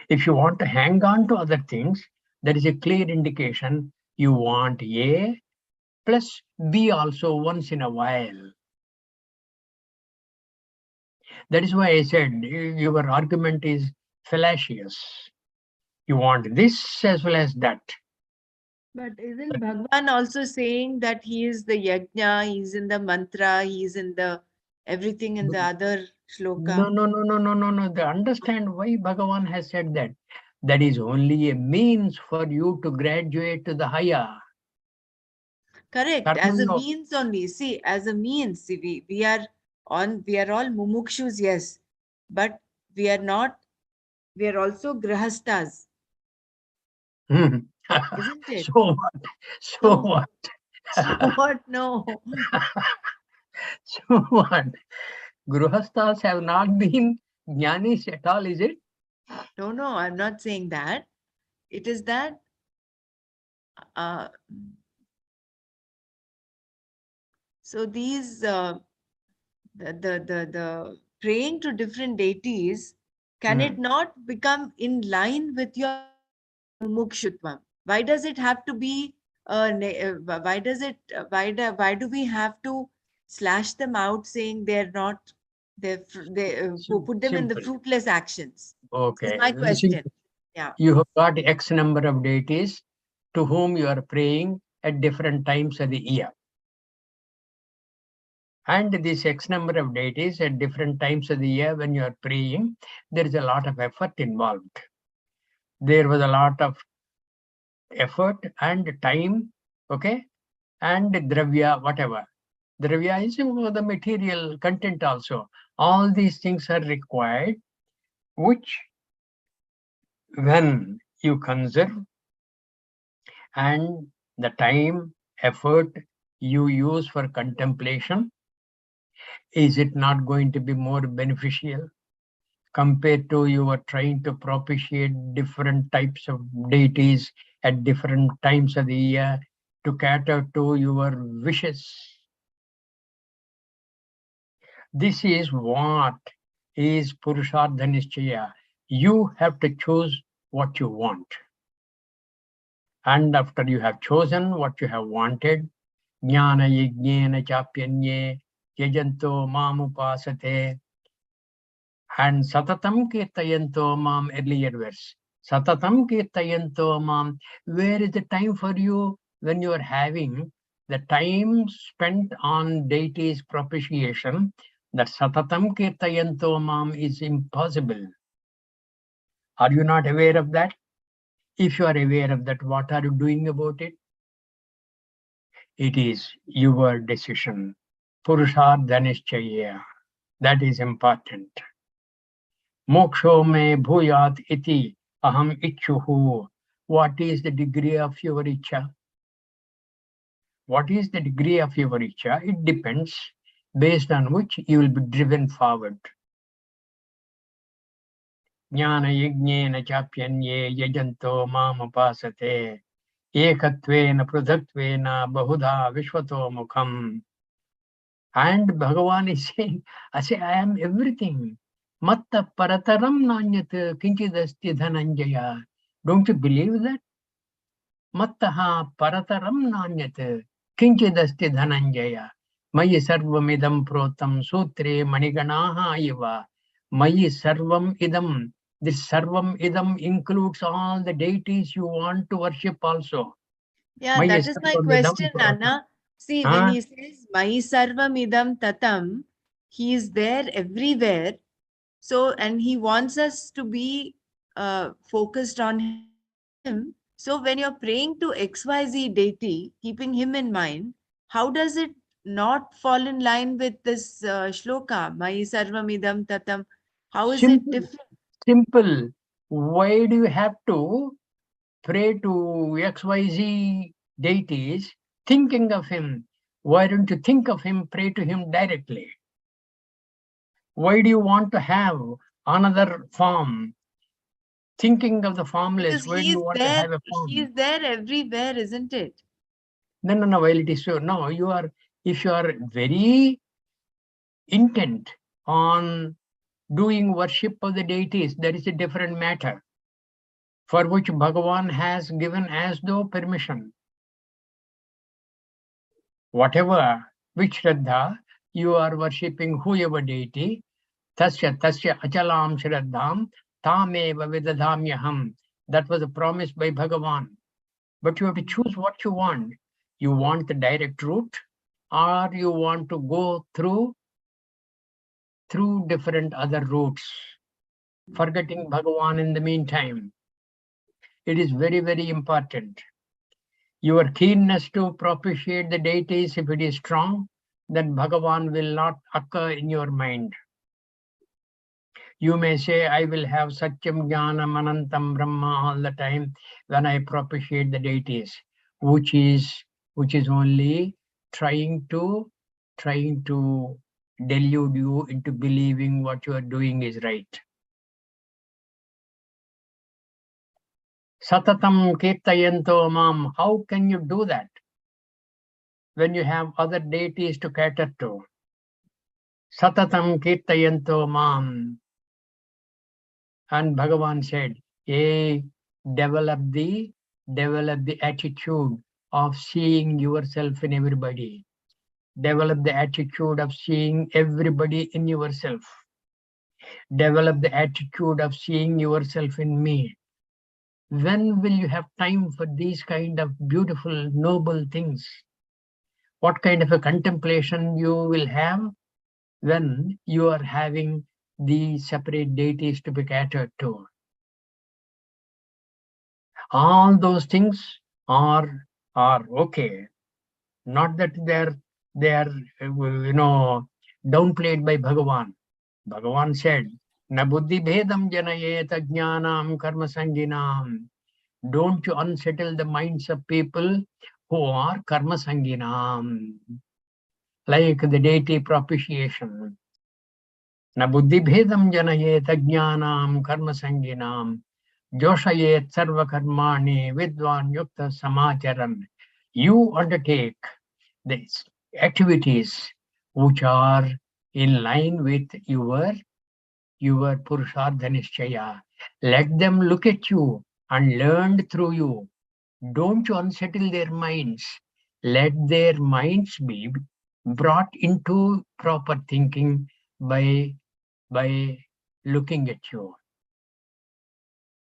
If you want to hang on to other things, that is a clear indication you want A plus B also once in a while. That is why I said your argument is fallacious. You want this as well as that. But isn't Bhagwan also saying that he is the yajna, he's in the mantra, he's in the everything in the other No, shloka? no, no, no, no, no, no. They understand why Bhagavan has said that. That is only a means for you to graduate to the higher. Correct. As a Karma, means only. See, as a means, see, we are all mumukshus, yes. But we are not, we are also grahastas, isn't it? so what? So So, what? so what? No. So what? Gruhasthas have not been jnanis at all, is it? No, no, I'm not saying that. It is that uh, so these the praying to different deities, can it Hmm. not become in line with your mumukshutvam? Why does it have to be why does it why do we have to slash them out saying they're not they put them in the Simple. fruitless actions? This is Okay. my See, question. Yeah. you have got X number of deities to whom you are praying at different times of the year. And this X number of deities at different times of the year when you are praying, there is a lot of effort involved. There was a lot of effort and time, okay, and dravya, whatever. Dravya is the material content also. All these things are required, which when you conserve and the time, effort you use for contemplation, is it not going to be more beneficial compared to you are trying to propitiate different types of deities at different times of the year to cater to your wishes? This is what is Purushartha Nischaya. You have to choose what you want. And after you have chosen what you have wanted, Jnana Yajnana Chapyanye Yajanto Mamupasate and Satatam Kirtayanto Mam, earlier verse. Satatam Kirtayanto Mam. Where is the time for you when you are having the time spent on deity's propitiation? That Satatam Kirtayanto Mam is impossible. Are you not aware of that? If you are aware of that, what are you doing about it? It is your decision. Purushartha Nischaya. That is important. Moksho me bhuyat iti aham ichuhu. What is the degree of your icha? What is the degree of your icha? It depends, based on which you will be driven forward. Jnana yajnena chapyanye yajanto mam upasate ekatvena prudhatvena bahudha vishvato mukham. And Bhagavan is saying, I say, I am everything. Matta parataram nanyat kinchidasti dhananjaya. Don't you believe that? Mattaha parataram nanyat kinchidasti dhananjaya. Mayi sarvamidam protam sutre maniganaha iva. Mayi sarvam idam. This sarvam idam includes all the deities you want to worship also. Yeah, Mayi that is my sarvamidam question, protam. Anna. See, when Ah, he says Mai Sarvam Idam Tatam, he is there everywhere. So, and he wants us to be focused on him. So, when you're praying to XYZ deity, keeping him in mind, how does it not fall in line with this shloka, Mai Sarvam Idam Tatam? How is it simple. different? Simple. Why do you have to pray to XYZ deities thinking of him? Why don't you think of him, pray to him directly? Why do you want to have another form thinking of the formless, Because why do you want to have a form? he is there everywhere, isn't it? No, while it is so, no, if you are very intent on doing worship of the deities, that is a different matter, for which Bhagavan has given as though permission. Whatever, which Shraddha, you are worshipping whoever deity, tasya achalam shraddham tameva vidadhamyaham. That was a promise by Bhagavan. But you have to choose what you want. You want the direct route, or you want to go through different other routes, forgetting Bhagavan in the meantime. It is very, very important. Your keenness to propitiate the deities, if it is strong, then Bhagavan will not occur in your mind. You may say, I will have Satyam Jnanam Anantam Brahma all the time when I propitiate the deities, which is only trying to delude you into believing what you are doing is right. Satatam Kirtayanto Mam, how can you do that when you have other deities to cater to? Satatam Kirtayanto Mam. And Bhagavan said, hey, develop the attitude of seeing yourself in everybody. Develop the attitude of seeing everybody in yourself. Develop the attitude of seeing yourself in me. When will you have time for these kind of beautiful, noble things? What kind of a contemplation you will have when you are having the separate deities to be catered to? All those things are okay. Not that they are downplayed by Bhagavan. Bhagavan said, "Na buddhi bhedam janayeta jnanam karma sanginam." Don't you unsettle the minds of people who are karma sanginam, like the deity propitiation. Na buddhi bhedam janayeta jnanam karma sanginam. Joshayet sarva karmani vidvan yukta samacharan. You undertake these activities which are in line with your Purushartha Nishchaya. Let them look at you and learn through you. Don't you unsettle their minds. Let their minds be brought into proper thinking by looking at you.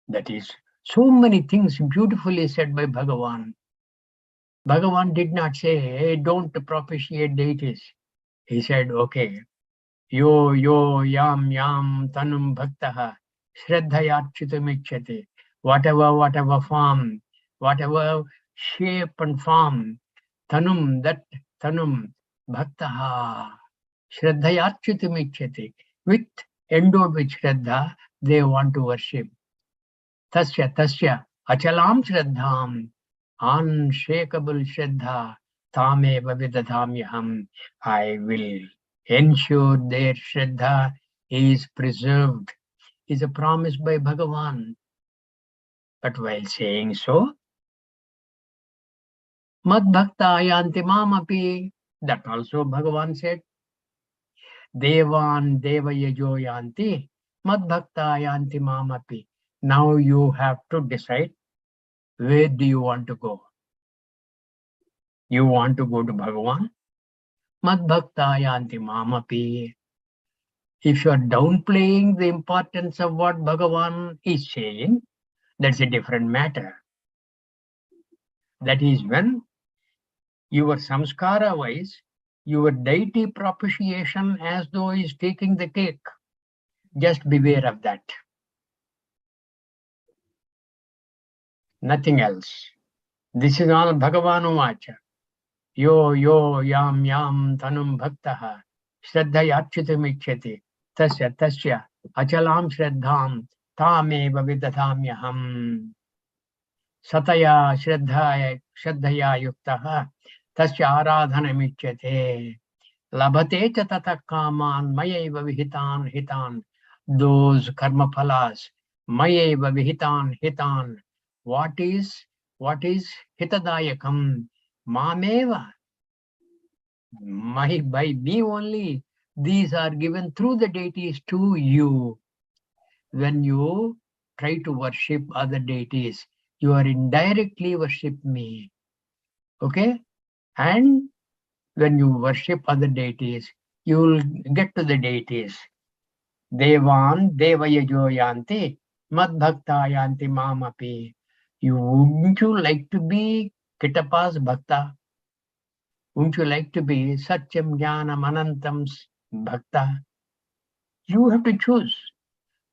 That is so many things beautifully said by Bhagavan. Bhagavan did not say, hey, don't propitiate deities. He said, okay, yo yam tanum bhaktaha shraddhayachitamichate. Whatever form, whatever shape and form, tanum bhaktaha shraddhayachitamichate. Endowed with shraddha, they want to worship. Tasya achalam shraddham, unshakable shraddha, tameva vidadhamyaham. I will ensure their shraddha is preserved, is a promise by Bhagavan. But while saying so, mad bhakta yanti mamapi, that also Bhagavan said, devan devayajo yanti, mad bhakta yanti mamapi. Now you have to decide, where do you want to go? You want to go to Bhagavan? Mad bhakta yanti mamapi. If you are downplaying the importance of what Bhagavan is saying, that's a different matter. That is when your samskara wise, your deity propitiation as though is taking the cake. Just beware of that. Nothing else. This is all Bhagavan Uvacha. Yo yam tanum bhaktaha shraddhayachitamichati tasya achalam shraddham tameva vidadhamyaham. Sataya shraddhaya yuktaha tasya aradhanamichate labhate cha tata kaman mayaiva vihitan hitan. Those karma phalas Mayeva vihitan hitan. What is hitadayakam? Mameva. By me only. These are given through the deities to you. When you try to worship other deities, you are indirectly worship me. Okay? And when you worship other deities, you will get to the deities. Devan devayajo yanti madbhakta yanti mamapi. Wouldn't you like to be Kitapa's bhakta? Wouldn't you like to be Satyam Jnanam Anantam's bhakta? You have to choose.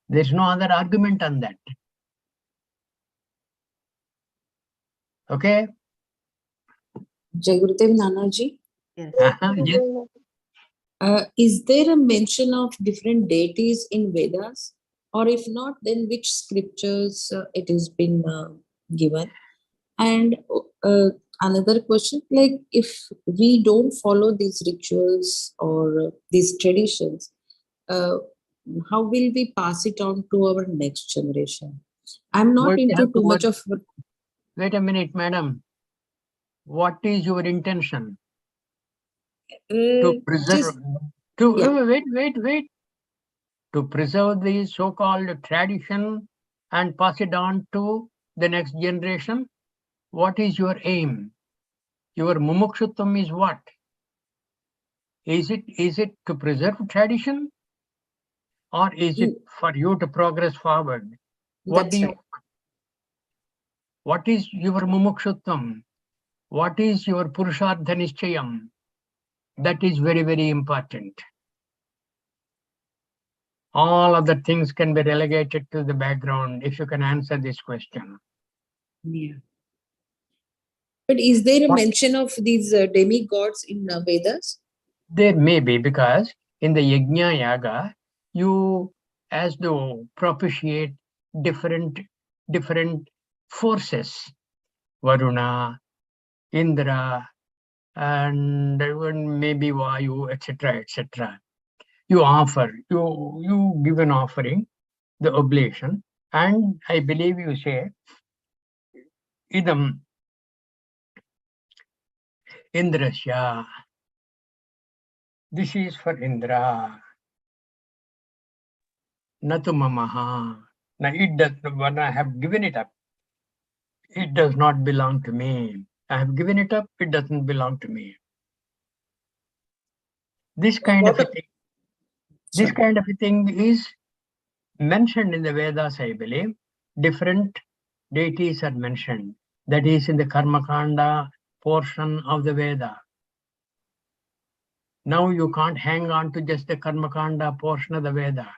There's no other argument on that. Okay? Jai Gurudev Nanaji. Yes. Yes. Is there a mention of different deities in Vedas? Or if not, then which scriptures it has been given? And another question, like if we don't follow these rituals or these traditions, uh, how will we pass it on to our next generation? I'm not into too much of. Wait a minute, madam. What is your intention? To preserve, wait. To preserve the so-called tradition and pass it on to the next generation? What is your aim? Your mumukshutvam is what? Is it to preserve tradition? Or is it for you to progress forward? What is your mumukshutvam? What is your purushartha nischayam? That is very, very important. All other things can be relegated to the background if you can answer this question. Yeah. But is there a mention of these demigods in Vedas? There may be, because in the Yajna Yaga, you as to propitiate different forces, Varuna, Indra, and even maybe Vayu, etc., etc. You offer, you give an offering, the oblation, and I believe you say, idam Indrasya. This is for Indra. Natu mamaha. Now it does, when I have given it up, it does not belong to me. I have given it up, it doesn't belong to me. This kind of a thing is mentioned in the Vedas, I believe. Different deities are mentioned. That is in the Karmakanda portion of the Veda. Now you can't hang on to just the Karmakanda portion of the Veda.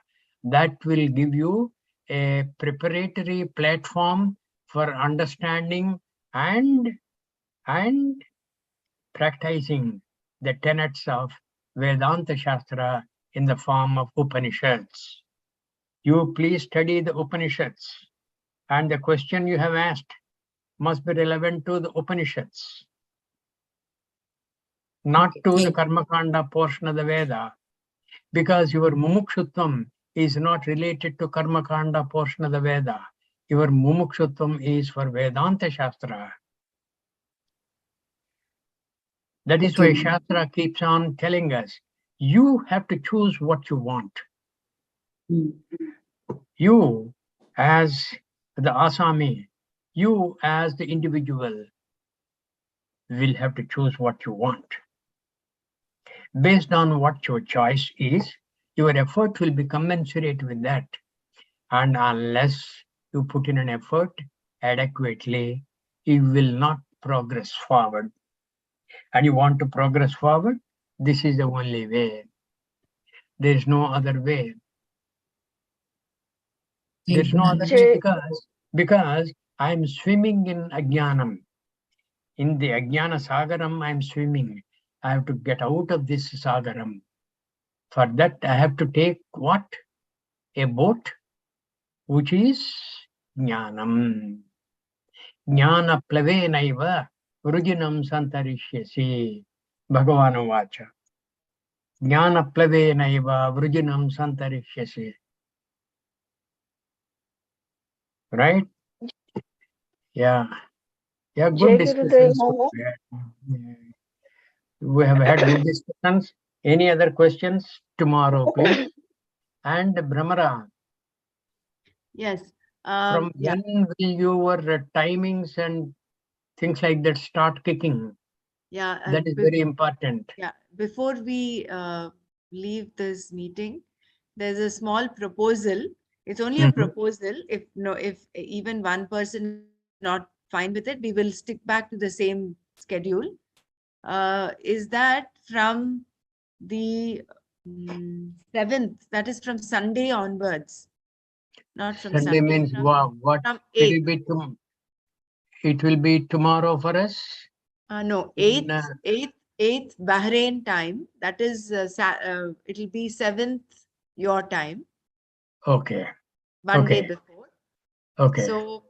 That will give you a preparatory platform for understanding and practicing the tenets of Vedanta Shastra in the form of Upanishads. You please study the Upanishads, and the question you have asked must be relevant to the Upanishads, not to the Karmakanda portion of the Veda, because your mumukshutvam is not related to Karmakanda portion of the Veda. Your mumukshutvam is for Vedanta Shastra. That is why Shastra keeps on telling us, you have to choose what you want. You as the Asami, you as the individual will have to choose what you want. Based on what your choice is, your effort will be commensurate with that. And unless you put in an effort adequately, you will not progress forward. And you want to progress forward, this is the only way. There is no other way. There's no other way, because I'm swimming in Ajnanam. In the Ajnana Sagaram, I'm swimming. I have to get out of this Sagaram. For that, I have to take what? A boat, which is Jnanam. Jnana plavenaiva vrujinam santarishyasi. Bhagavan Vacha. Jnana plavenaiva vrujinam santarishyasi. right? Yeah. Yeah, Jai good Gurudev discussions. Maharaj. We have had good discussions. Any other questions tomorrow, please? And Brahmara, Yes. from Yeah. when will your timings and things like that start kicking? Yeah. That is very important. Yeah. Before we leave this meeting, there's a small proposal. It's only a Mhm. proposal. If even one person is not fine with it, we will stick back to the same schedule. Is that from the 7th, that is from Sunday onwards, not from Sunday Sunday, means from what? It 8th. will be it will be tomorrow for us. No, In, 8th Bahrain time. That is, it'll be 7th your time, okay. one day Okay. before. Okay. So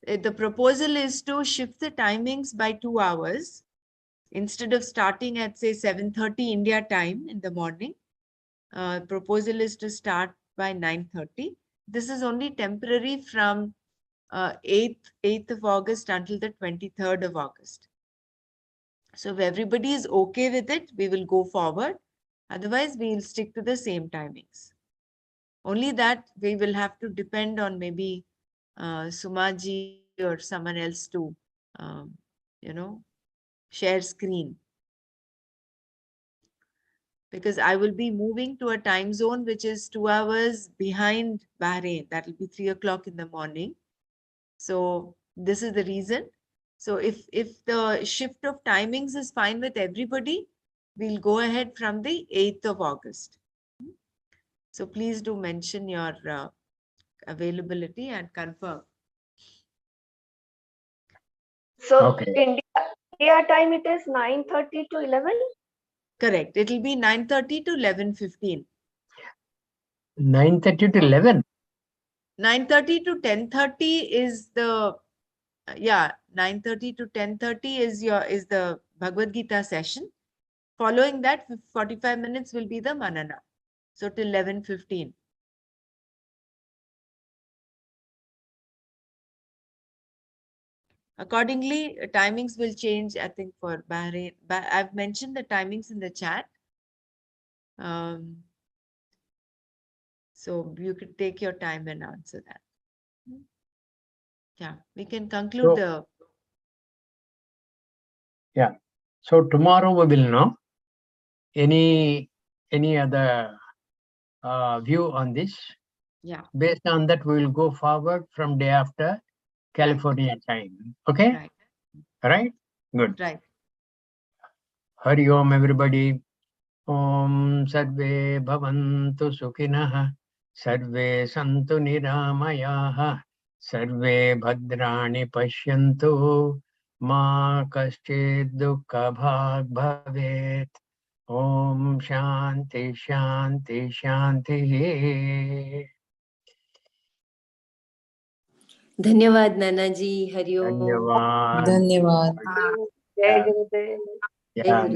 the proposal is to shift the timings by 2 hours. Instead of starting at say 7:30 India time in the morning, proposal is to start by 9:30. This is only temporary from 8th of August until the 23rd of August. So if everybody is okay with it, we will go forward. Otherwise, we will stick to the same timings. Only that we will have to depend on maybe Sumaji or someone else to, um, share screen. Because I will be moving to a time zone which is 2 hours behind Bahrain. That will be 3 o'clock in the morning. So this is the reason. So if the shift of timings is fine with everybody, we'll go ahead from the 8th of August. So please do mention your availability and confirm. So Okay. India time it is 9:30 to 11. Correct. It will be 9:30 to 11:15. 9:30 to 11. 9:30 to 10:30 is the 9:30 to 10:30 is the Bhagavad Gita session. Following that, 45 minutes will be the Manana. So till 11:15. Accordingly, timings will change, I think, for Bahrain. I've mentioned the timings in the chat. So you could take your time and answer that. Yeah, we can conclude So, yeah. So tomorrow we will know any other view on this. Yeah. Based on that, we will go forward from day after California time. Okay? Right. Right? Good. Right. Hari Om, everybody. Om Sarve Bhavantu Sukhinah. Sarve Santu Niramayah. Sarve Bhadrani Pashyantu. Ma Kaschid Dukkha Bhag Bhavet. Om Shanti Shanti Shanti. धन्यवाद नाना जी. हरि ओम. धन्यवाद. धन्यवाद. Jai Gurudev. जय Yeah. गुरु.